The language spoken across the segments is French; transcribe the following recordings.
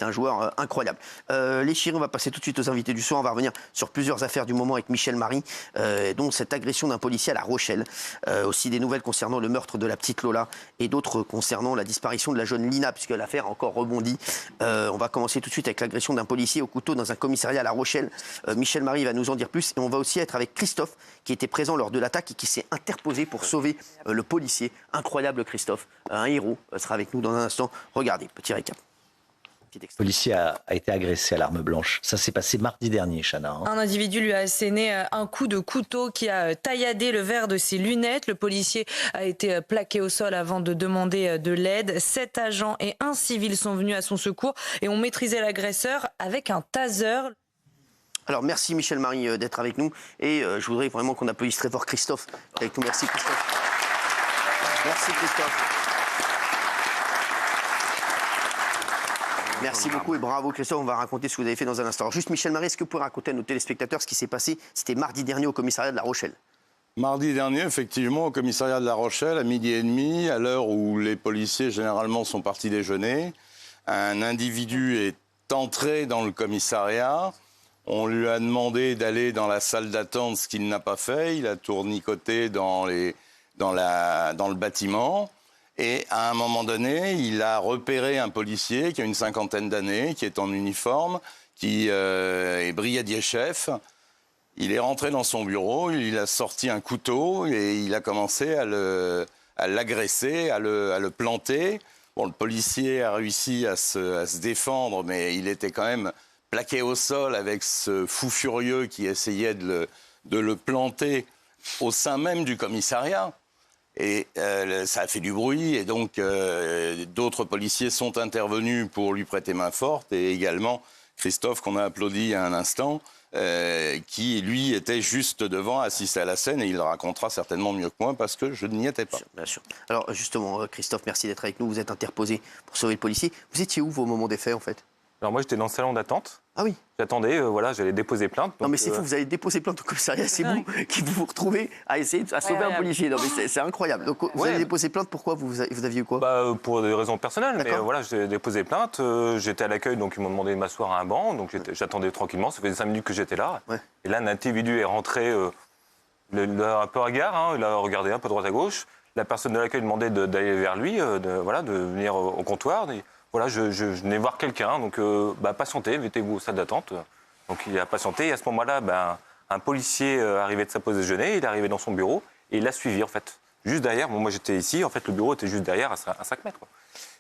C'est un joueur incroyable. Les chéris, on va passer tout de suite aux invités du soir. On va revenir sur plusieurs affaires du moment avec Michel Marie, dont cette agression d'un policier à La Rochelle. Aussi des nouvelles concernant le meurtre de la petite Lola et d'autres concernant la disparition de la jeune Lina, puisque l'affaire a encore rebondi. On va commencer tout de suite avec l'agression d'un policier au couteau dans un commissariat à La Rochelle. Michel Marie va nous en dire plus. Et on va aussi être avec Christophe, qui était présent lors de l'attaque et qui s'est interposé pour sauver le policier. Incroyable Christophe, un héros, sera avec nous dans un instant. Regardez, petit récap. Le policier a été agressé à l'arme blanche. Ça s'est passé mardi dernier, Chana. Un individu lui a asséné un coup de couteau qui a tailladé le verre de ses lunettes. Le policier a été plaqué au sol avant de demander de l'aide. 7 agents et un civil sont venus à son secours et ont maîtrisé l'agresseur avec un taser. Alors merci Michel Marie d'être avec nous et je voudrais vraiment qu'on applaudisse très fort Christophe avec nous. Merci Christophe. Merci Christophe. Merci beaucoup et bravo Christophe, on va raconter ce que vous avez fait dans un instant. Alors juste Michel Marie, est-ce que vous pouvez raconter à nos téléspectateurs ce qui s'est passé? C'était mardi dernier au commissariat de La Rochelle. Mardi dernier, effectivement, au commissariat de La Rochelle, à 12h30, à l'heure où les policiers généralement sont partis déjeuner, un individu est entré dans le commissariat. On lui a demandé d'aller dans la salle d'attente, ce qu'il n'a pas fait. Il a tournicoté dans le bâtiment. Et à un moment donné, il a repéré un policier qui a une 50aine d'années, qui est en uniforme, qui est brigadier-chef. Il est rentré dans son bureau, il a sorti un couteau et il a commencé à l'agresser, à le planter. Bon, le policier a réussi à se défendre, mais il était quand même plaqué au sol avec ce fou furieux qui essayait de le planter au sein même du commissariat. Et ça a fait du bruit et donc d'autres policiers sont intervenus pour lui prêter main forte et également Christophe qu'on a applaudi il y a un instant qui lui était juste devant, assisté à la scène et il le racontera certainement mieux que moi parce que je n'y étais pas. Bien sûr. Alors justement Christophe, merci d'être avec nous, vous êtes interposé pour sauver le policier. Vous étiez où au moment des faits en fait? Alors moi j'étais dans le salon d'attente. Ah oui. J'attendais, j'allais déposer plainte. Non mais c'est fou, vous allez déposer plainte au commissariat, c'est vous qui vous retrouvez à essayer de sauver un policier. Non mais c'est incroyable. Donc vous avez déposé plainte, pourquoi vous aviez eu quoi? Pour des raisons personnelles, mais voilà, j'ai déposé plainte, j'étais à l'accueil, donc ils m'ont demandé de m'asseoir à un banc, donc j'attendais tranquillement, ça faisait 5 minutes que j'étais là. Ouais. Et là un individu est rentré un peu hagard, il a regardé un peu droite à gauche, la personne de l'accueil demandait d'aller vers lui, de venir au comptoir. Voilà, je venais voir quelqu'un, donc patientez, mettez-vous aux salles d'attente. Donc il a patienté, et à ce moment-là, un policier arrivait de sa pause déjeuner, il est arrivé dans son bureau, et il l'a suivi en fait. Juste derrière, moi j'étais ici, en fait le bureau était juste derrière, à 5 mètres. Quoi.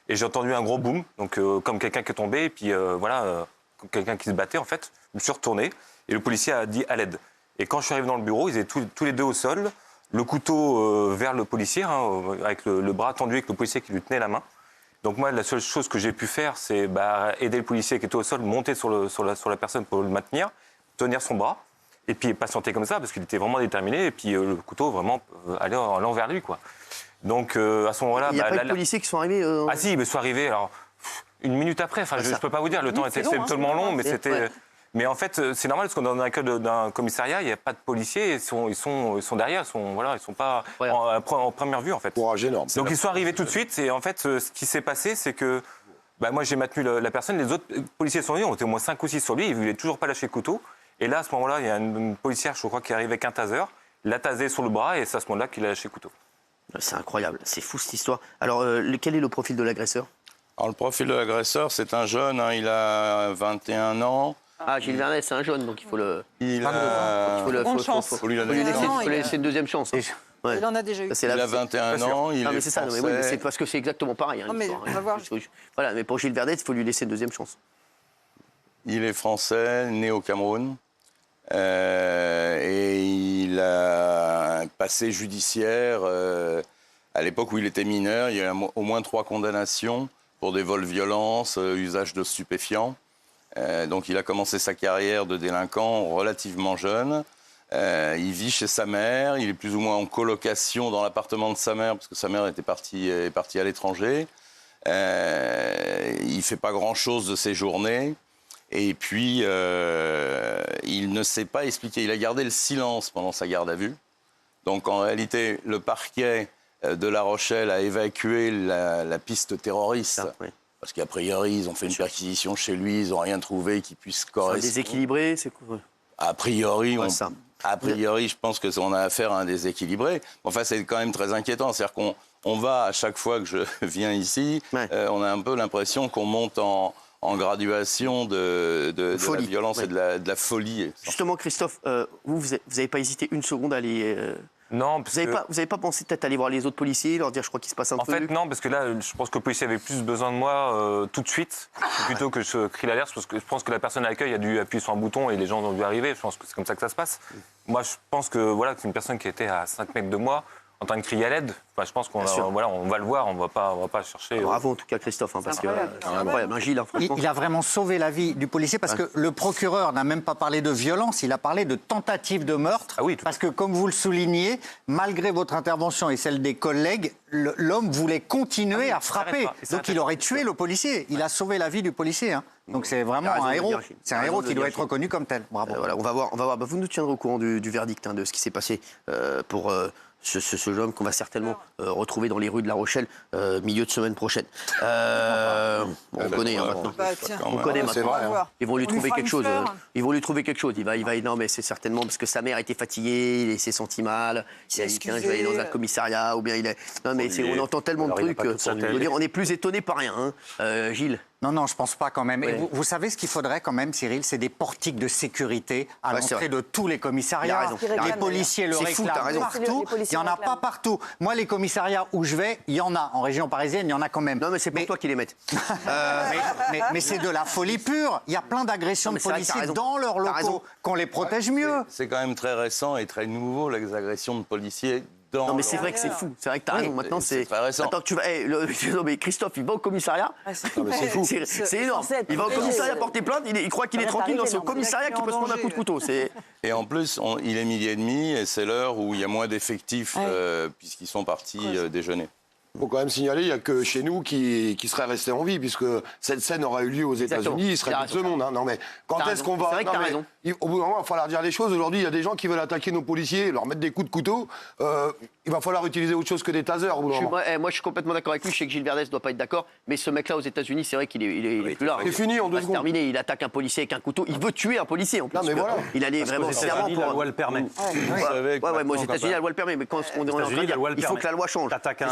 Et j'ai entendu un gros boom, donc comme quelqu'un qui est tombé, et puis comme quelqu'un qui se battait en fait. Je me suis retourné, et le policier a dit à l'aide. Et quand je suis arrivé dans le bureau, ils étaient tous les deux au sol, le couteau vers le policier, avec le bras tendu avec le policier qui lui tenait la main. Donc moi, la seule chose que j'ai pu faire, c'est aider le policier qui était au sol, monter sur la personne pour le maintenir, tenir son bras, et puis patienter comme ça, parce qu'il était vraiment déterminé, et puis le couteau vraiment aller vers lui, quoi. Donc à ce moment-là... Il n'y a pas de policiers qui sont arrivés Ah si, ils sont arrivés, alors, 1 minute après, je ne peux pas vous dire, le temps était tellement long, mais c'était... Ouais. Mais en fait, c'est normal, parce que dans l'accueil d'un commissariat, il n'y a pas de policiers, ils sont derrière, ils sont pas en première vue, en fait. Courage énorme. Donc ils sont arrivés tout de suite, et en fait, ce qui s'est passé, c'est que moi, j'ai maintenu la personne, les autres policiers sont venus, on était au moins 5 ou 6 sur lui, ils ne voulaient toujours pas lâcher le couteau. Et là, à ce moment-là, il y a une policière, je crois, qui arrive avec un taser, l'a tasé sur le bras, et c'est à ce moment-là qu'il a lâché le couteau. C'est incroyable, c'est fou cette histoire. Alors, quel est le profil de l'agresseur? Alors, le profil de l'agresseur, c'est un jeune, il a 21 ans. Ah, Gilles Vernet, c'est un jeune, donc il faut le... Il faut lui laisser une deuxième chance. Ouais. Il en a déjà eu. Il a 21 ans, il est ça, français. mais c'est parce que c'est exactement pareil. Non, mais on va voir. Voilà, mais pour Gilles Vernet, il faut lui laisser une deuxième chance. Il est français, né au Cameroun. Et il a un passé judiciaire. À l'époque où il était mineur, il y a au moins 3 condamnations pour des vols violences, usage de stupéfiants. Donc il a commencé sa carrière de délinquant relativement jeune. Il vit chez sa mère, il est plus ou moins en colocation dans l'appartement de sa mère parce que sa mère est partie à l'étranger. Il ne fait pas grand-chose de ses journées. Et puis, il ne s'est pas expliqué. Il a gardé le silence pendant sa garde à vue. Donc en réalité, le parquet de La Rochelle a évacué la piste terroriste Parce qu'a priori, ils ont fait une perquisition chez lui, ils n'ont rien trouvé qui puisse correspondre. Déséquilibré, c'est quoi? A priori, je pense qu'on a affaire à un déséquilibré. Enfin, c'est quand même très inquiétant. C'est-à-dire qu'on va, à chaque fois que je viens ici, on a un peu l'impression qu'on monte en graduation de la violence et de la folie. Justement, Christophe, vous n'avez pas hésité une seconde à aller... Non, parce vous n'avez pas pensé peut-être aller voir les autres policiers, leur dire je crois qu'il se passe un truc? En fait, non, parce que là, je pense que le policier avait plus besoin de moi tout de suite, plutôt que je crie l'alerte, parce que je pense que la personne à l'accueil a dû appuyer sur un bouton et les gens ont dû arriver. Je pense que c'est comme ça que ça se passe. Moi, je pense que voilà, c'est une personne qui était à 5 mètres de moi, en train de crier à l'aide. Enfin, je pense qu'on on va le voir, on va pas chercher. Bravo en tout cas Christophe, parce que incroyable, Gilles. Il a vraiment sauvé la vie du policier parce que le procureur n'a même pas parlé de violence, il a parlé de tentative de meurtre. Ah oui, parce que comme vous le soulignez, malgré votre intervention et celle des collègues, l'homme voulait continuer à frapper. Donc il aurait tué le policier. Il a sauvé la vie du policier. Hein. Donc c'est vraiment un héros. C'est un héros qui doit être reconnu comme tel. Bravo. Voilà, on va voir. Bah, vous nous tiendrez au courant du verdict, de ce qui s'est passé pour ce jeune homme qu'on va certainement retrouver dans les rues de La Rochelle milieu de semaine prochaine. On connaît maintenant. On connaît maintenant. Ils vont lui trouver quelque chose. Ils vont lui trouver quelque chose. Il va. Non, mais c'est certainement parce que sa mère était fatiguée, il s'est senti mal. Il a dit tiens, je vais aller dans un commissariat ou bien il est. Non, mais on entend tellement de trucs. On est plus étonné par rien, Gilles. Non, je pense pas quand même. Et vous savez ce qu'il faudrait quand même, Cyril, c'est des portiques de sécurité à l'entrée de tous les commissariats. Les policiers le réclament partout. Il n'y en a pas partout. Moi, les commissariats où je vais, il y en a. En région parisienne, il y en a quand même. Non, mais c'est pour toi qui les mettent. Mais c'est de la folie pure. Il y a plein d'agressions de policiers dans leurs locaux qu'on les protège mieux. C'est quand même très récent et très nouveau, les agressions de policiers. Non mais c'est vrai que c'est fou, c'est vrai que t'as raison. Maintenant c'est très récent. Attends, tu vas. Non mais Christophe, il va au commissariat. C'est fou. C'est énorme. Il va au commissariat porter plainte. Il croit qu'il est tranquille dans son commissariat qu'il peut se prendre un coup de couteau. Et en plus, il est 12h30 et c'est l'heure où il y a moins d'effectifs puisqu'ils sont partis déjeuner. Il faut quand même signaler, il n'y a que chez nous qui serait resté en vie, puisque cette scène aurait eu lieu aux États-Unis, il serait tout le monde. Hein. Non mais quand est-ce qu'on va... C'est vrai que t'as raison. Au bout d'un moment, il va falloir dire les choses. Aujourd'hui, il y a des gens qui veulent attaquer nos policiers, leur mettre des coups de couteau. Il va falloir utiliser autre chose que des tasers. Au bout d'un moment. Moi, je suis complètement d'accord avec lui. Je sais que Gilles Verdès ne doit pas être d'accord, mais ce mec-là aux États-Unis, c'est vrai qu'il est plus là. C'est fini en 2 secondes. C'est terminé. Il attaque un policier avec un couteau. Il veut tuer un policier en plus. Non, mais voilà. Il allait vraiment serment pour. La loi le permet. Moi, aux États-Unis, la loi le permet, mais quand on est en train de dire, il faut que la loi change. T'attaques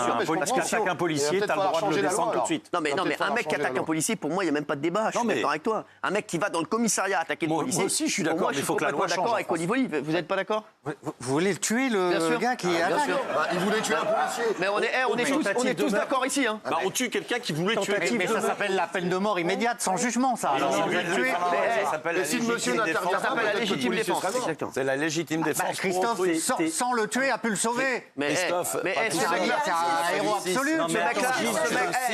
un policier, t'as le droit de le descendre tout de suite. Non mais un mec qui attaque un policier, pour moi, il n'y a même pas de débat. Je suis d'accord avec toi. Un mec qui va dans le commissariat attaquer le policier. Moi aussi, je suis d'accord, mais il faut que la loi change. D'accord avec Olivoli. Vous n'êtes pas d'accord? Vous voulez le tuer, le gars qui est bien sûr. Il voulait tuer un policier. Mais on est tous d'accord ici. On tue quelqu'un qui voulait tuer. Mais ça s'appelle la peine de mort immédiate, sans jugement, ça. Alors, si vous le tuez... Si le monsieur n'intervient pas, ça s'appelle la légitime défense. C'est la légitime défense. Christophe, sans le tuer, a pu le sauver. Mais c'est un héros absolu.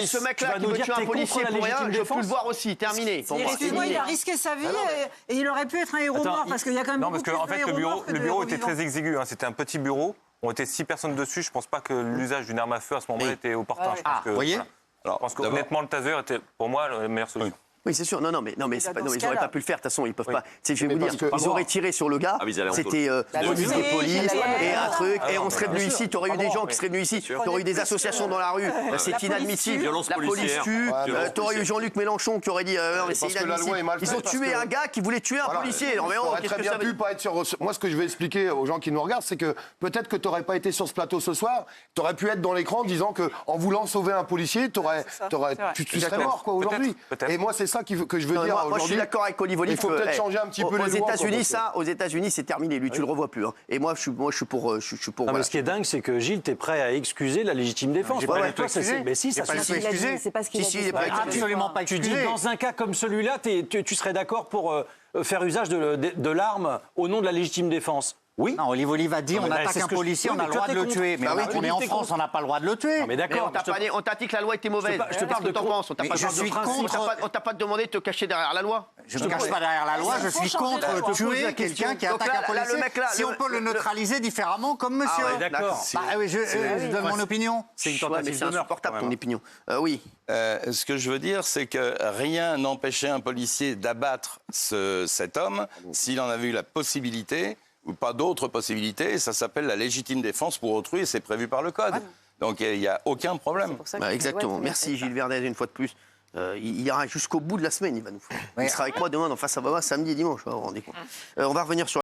Ce mec-là qui veut tuer un policier pour rien, je peux le voir aussi. Terminé. Excuse-moi, il a risqué sa vie et il aurait pu être un héros mort parce qu'il y a quand même. Non, parce qu'en fait, le bureau était très exigu. C'était un petit bureau. On était 6 personnes dessus. Je ne pense pas que l'usage d'une arme à feu à ce moment-là était opportun. Vous voyez ? Je pense qu'honnêtement, le taser était pour moi la meilleure solution. Oui, c'est sûr. Non, mais ils n'auraient pas pu le faire. De toute façon, ils peuvent pas. Je vais vous dire, ils auraient tiré sur le gars. C'était police de police et un truc. Et on serait venu ici. Tu aurais eu des gens qui seraient venus ici. Tu aurais eu des associations dans la rue. C'est inadmissible. La police tue. Tu aurais eu Jean-Luc Mélenchon qui aurait dit non, mais c'est inadmissible. Ils ont tué un gars qui voulait tuer un policier. On aurait très bien pu pas être sur. Moi, ce que je vais expliquer aux gens qui nous regardent, c'est que peut-être que tu n'aurais pas été sur ce plateau ce soir. Tu aurais pu être dans l'écran disant que en voulant sauver un policier, tu serais mort aujourd'hui. Et moi, c'est ça que je veux dire. Moi, je suis d'accord avec Olivoli. Il faut peut-être changer un petit peu les lois. Aux États-Unis, c'est terminé. Lui, tu le revois plus. Et moi, je suis pour. Mais ce qui est dingue, c'est que Gilles, t'es prêt à excuser la légitime défense. Mais si, ça suffit. C'est pas ce qu'il a dit. Absolument pas excusé. Tu dis dans un cas comme celui-là, tu serais d'accord pour faire usage de l'arme au nom de la légitime défense. Oui. Non, Olivoli va dire on attaque un policier, on a le droit de le tuer. Mais on est en France, on n'a pas le droit de le tuer. Mais d'accord. On t'a dit que la loi était mauvaise. Je te parle de t'en penses. On t'a pas demandé de te cacher derrière la loi. Je ne me cache pas derrière la loi, je suis contre tuer quelqu'un qui attaque un policier. Si on peut le neutraliser différemment, comme monsieur. D'accord. Je donne mon opinion. C'est une tentative de meurtre. C'est insupportable ton opinion. Oui. Ce que je veux dire, c'est que rien n'empêchait un policier d'abattre cet homme s'il en avait eu la possibilité ou pas d'autres possibilités. Ça s'appelle la légitime défense pour autrui et c'est prévu par le Code. Donc il n'y a aucun problème. Exactement. Merci Gilles Verdez une fois de plus Il ira jusqu'au bout de la semaine, il va nous faire. Il sera avec moi demain dans Face à Baba, samedi et dimanche, vous vous rendez compte. On va revenir sur